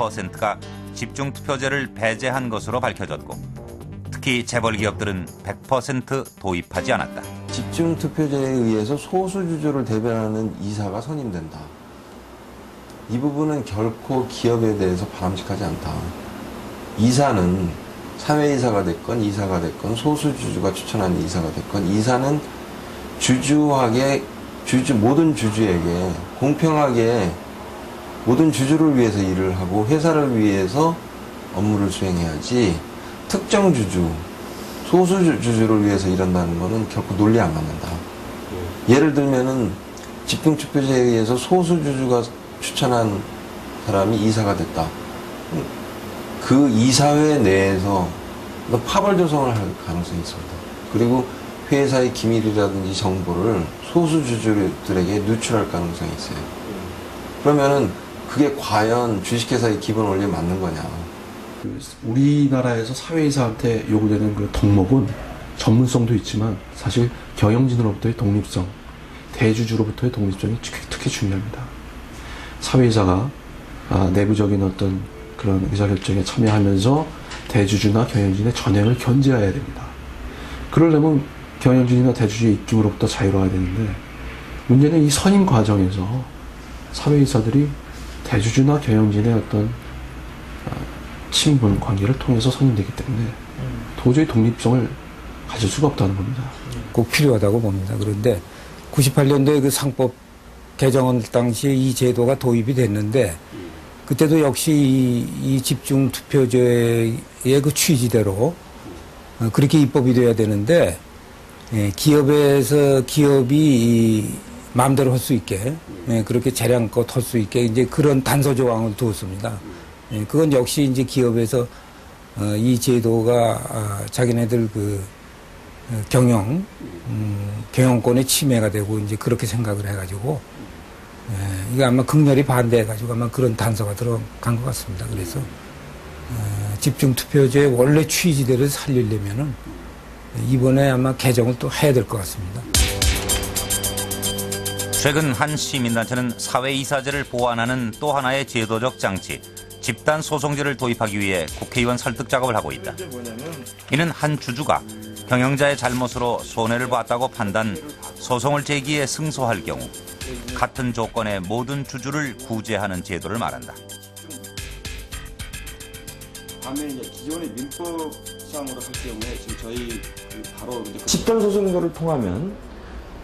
80%가 집중투표제를 배제한 것으로 밝혀졌고 특히 재벌 기업들은 100% 도입하지 않았다. 집중투표제에 의해서 소수주주를 대변하는 이사가 선임된다. 이 부분은 결코 기업에 대해서 바람직하지 않다. 이사는 사회이사가 됐건 이사가 됐건 소수주주가 추천한 이사가 됐건 이사는 모든 주주에게 공평하게 모든 주주를 위해서 일을 하고 회사를 위해서 업무를 수행해야지 특정 주주, 소수주주를 위해서 일한다는 것은 결코 논리 안 맞는다. 예를 들면은 집중투표제에 의해서 소수주주가 추천한 사람이 이사가 됐다. 그 이사회 내에서 파벌 조성을 할 가능성이 있습니다. 그리고 회사의 기밀이라든지 정보를 소수주주들에게 누출할 가능성이 있어요. 그러면은 그게 과연 주식회사의 기본 원리에 맞는 거냐. 우리나라에서 사회이사한테 요구되는 그 덕목은 전문성도 있지만 사실 경영진으로부터의 독립성, 대주주로부터의 독립성이 특히 중요합니다. 사회이사가 내부적인 어떤 그런 의사결정에 참여하면서 대주주나 경영진의 전횡을 견제해야 됩니다. 그러려면 경영진이나 대주주의 입김으로부터 자유로워야 되는데 문제는 이 선임 과정에서 사회이사들이 대주주나 경영진의 어떤 친분 관계를 통해서 선임되기 때문에 도저히 독립성을 가질 수가 없다는 겁니다. 꼭 필요하다고 봅니다. 그런데 98년도에 그 상법 개정안 당시에 이 제도가 도입이 됐는데 그때도 역시 이 집중투표제의 그 취지대로 그렇게 입법이 돼야 되는데 기업이 마음대로 할 수 있게 그렇게 재량껏 할 수 있게 이제 그런 단서 조항을 두었습니다. 그건 역시 이제 기업에서 이 제도가 자기네들 그 경영권의 침해가 되고 이제 그렇게 생각을 해가지고 이거 아마 극렬히 반대해가지고 아마 그런 단서가 들어간 것 같습니다. 그래서 집중투표제의 원래 취지대로 살리려면은 이번에 아마 개정을 또 해야 될 것 같습니다. 최근 한 시민단체는 사회이사제를 보완하는 또 하나의 제도적 장치, 집단소송제를 도입하기 위해 국회의원 설득 작업을 하고 있다. 이는 한 주주가 경영자의 잘못으로 손해를 봤다고 판단, 소송을 제기해 승소할 경우 같은 조건의 모든 주주를 구제하는 제도를 말한다. 다음에 이제 기존의 민법상으로 할 경우에 지금 저희 바로 집단소송제를 통하면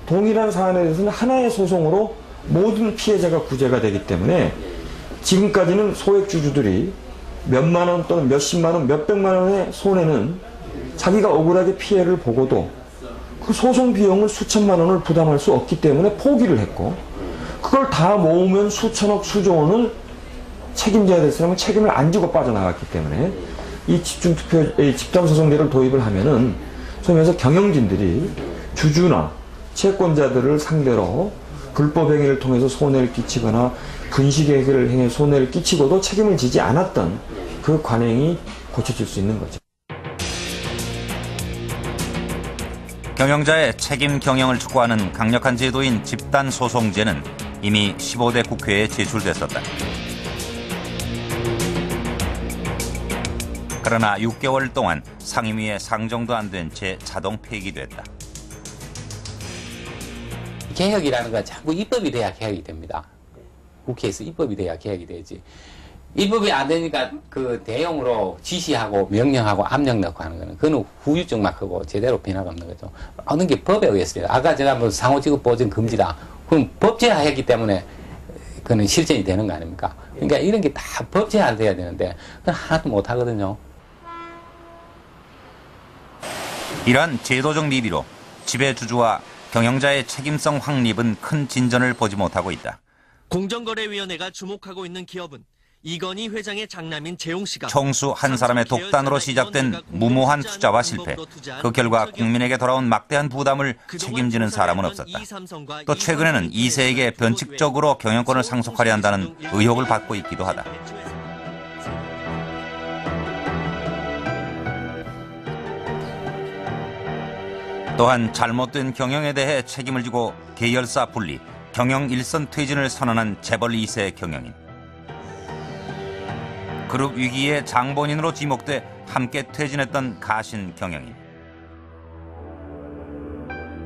동일한 사안에 대해서는 하나의 소송으로 모든 피해자가 구제가 되기 때문에 지금까지는 소액주주들이 몇만 원 또는 몇십만 원, 몇백만 원의 손해는 자기가 억울하게 피해를 보고도 그 소송 비용을 수천만 원을 부담할 수 없기 때문에 포기를 했고 그걸 다 모으면 수천억, 수조 원을 책임져야 될 사람은 책임을 안 지고 빠져나갔기 때문에 이 집단소송제를 도입을 하면은 소위 말해서 경영진들이 주주나 채권자들을 상대로 불법 행위를 통해서 손해를 끼치거나 근시계획을 행해 손해를 끼치고도 책임을 지지 않았던 그 관행이 고쳐질 수 있는 거죠. 경영자의 책임 경영을 촉구하는 강력한 제도인 집단소송제는 이미 15대 국회에 제출됐었다. 그러나 6개월 동안 상임위에 상정도 안 된 채 자동 폐기됐다. 개혁이라는 건 자꾸 입법이 돼야 개혁이 됩니다. 국회에서 입법이 돼야 개혁이 되지. 입법이 안 되니까 그 대용으로 지시하고 명령하고 압력 넣고 하는 거는 그건 후유증만 크고 제대로 변화가 없는 거죠. 하는 게 법에 의해서요. 아까 제가 뭐 상호지급 보증 금지다. 그럼 법제화했기 때문에 그는 실천이 되는 거 아닙니까? 그러니까 이런 게 다 법제화 돼야 되는데 그건 하나도 못 하거든요. 이러한 제도적 미비로 지배주주와 경영자의 책임성 확립은 큰 진전을 보지 못하고 있다. 공정거래위원회가 주목하고 있는 기업은 이건희 회장의 장남인 재용 씨가 총수 한 사람의 독단으로 시작된 무모한 투자와 실패. 그 결과 국민에게 돌아온 막대한 부담을 책임지는 사람은 없었다. 또 최근에는 2세에게 변칙적으로 경영권을 상속하려 한다는 의혹을 받고 있기도 하다. 또한 잘못된 경영에 대해 책임을 지고 계열사 분리, 경영 일선 퇴진을 선언한 재벌 2세 경영인. 그룹 위기의 장본인으로 지목돼 함께 퇴진했던 가신 경영인.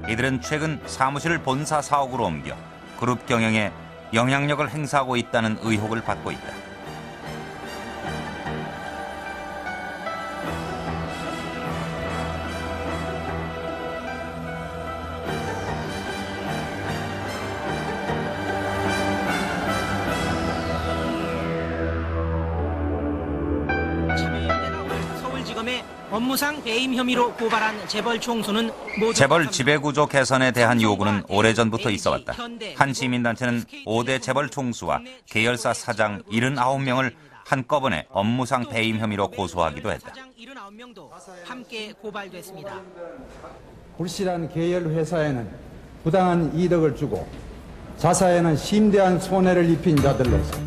이들은 최근 사무실을 본사 사옥으로 옮겨 그룹 경영에 영향력을 행사하고 있다는 의혹을 받고 있다. 서울지검의 업무상 배임 혐의로 고발한 재벌 총수는 모두 재벌 지배구조 개선에 대한 요구는 오래전부터 있어왔다. 한 시민단체는 5대 재벌 총수와 계열사 사장 79명을 한꺼번에 업무상 배임 혐의로 고소하기도 했다. 사장 79명도 함께 고발됐습니다. 불실한 계열 회사에는 부당한 이득을 주고 자사에는 심대한 손해를 입힌 자들로서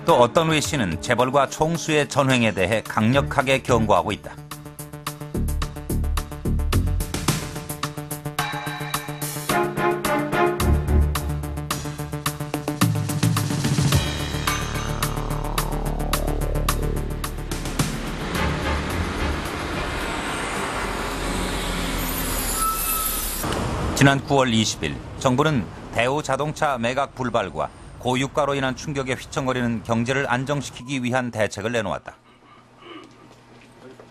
또 어떤 위 씨는 재벌과 총수의 전횡에 대해 강력하게 경고하고 있다. 지난 9월 20일 정부는 대우자동차 매각 불발과 고유가로 인한 충격에 휘청거리는 경제를 안정시키기 위한 대책을 내놓았다.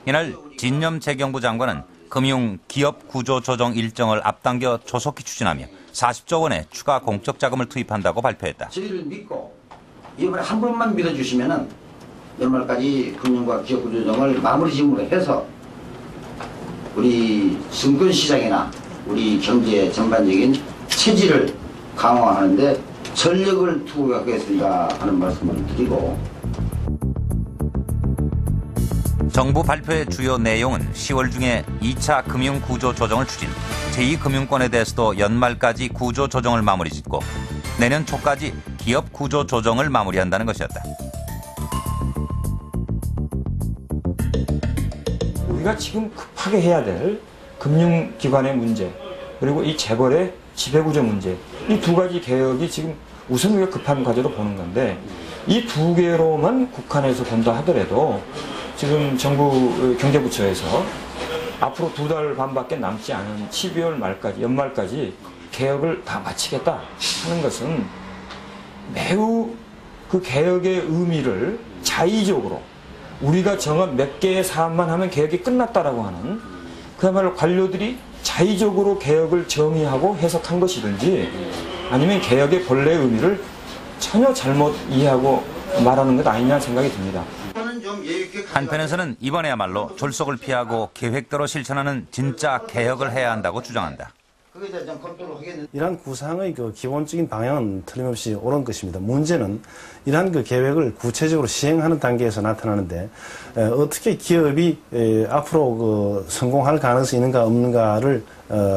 이날 진념 재경부 장관은 금융 기업 구조 조정 일정을 앞당겨 조속히 추진하며 40조 원의 추가 공적 자금을 투입한다고 발표했다. 저희를 믿고 이번에 한 번만 믿어주시면은 연말까지 금융과 기업 구조 조정을 마무리 지음으로 해서 우리 증권시장이나 우리 경제 전반적인 체질을 강화하는데 전력을 투구하겠습니다 하는 말씀을 드리고, 정부 발표의 주요 내용은 10월 중에 2차 금융구조 조정을 추진, 제2금융권에 대해서도 연말까지 구조 조정을 마무리 짓고 내년 초까지 기업 구조 조정을 마무리한다는 것이었다. 우리가 지금 급하게 해야 될 금융기관의 문제, 그리고 이 재벌의 지배구조 문제, 이 두 가지 개혁이 지금 우선 우리가 급한 과제로 보는 건데, 이 두 개로만 국한해서 본다 하더라도 지금 정부 경제부처에서 앞으로 2달 반밖에 남지 않은 12월 말까지, 연말까지 개혁을 다 마치겠다 하는 것은 매우 그 개혁의 의미를 자의적으로 우리가 정한 몇 개의 사안만 하면 개혁이 끝났다라고 하는, 그야말로 관료들이 자의적으로 개혁을 정의하고 해석한 것이든지 아니면 개혁의 본래 의미를 전혀 잘못 이해하고 말하는 것 아니냐 생각이 듭니다. 한편에서는 이번에야말로 졸속을 피하고 계획대로 실천하는 진짜 개혁을 해야 한다고 주장한다. 이러한 구상의 그 기본적인 방향은 틀림없이 옳은 것입니다. 문제는 이러한 그 계획을 구체적으로 시행하는 단계에서 나타나는데, 어떻게 기업이 앞으로 그 성공할 가능성이 있는가 없는가를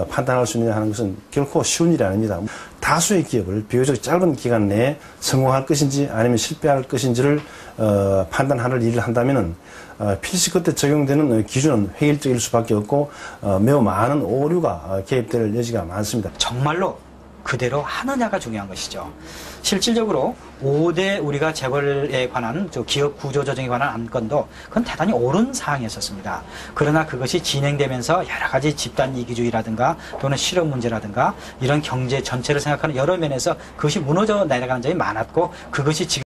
판단할 수 있느냐 하는 것은 결코 쉬운 일이 아닙니다. 다수의 기업을 비교적 짧은 기간 내에 성공할 것인지 아니면 실패할 것인지를 판단하는 일을 한다면은 필시 그때 적용되는 기준은 획일적일 수밖에 없고 매우 많은 오류가 개입될 여지가 많습니다. 정말로 그대로 하느냐가 중요한 것이죠. 실질적으로 5대 우리가 재벌에 관한 기업 구조 조정에 관한 안건도 그건 대단히 옳은 사항이었습니다. 그러나 그것이 진행되면서 여러 가지 집단 이기주의라든가 또는 실업 문제라든가 이런 경제 전체를 생각하는 여러 면에서 그것이 무너져 내려가는 점이 많았고, 그것이 지금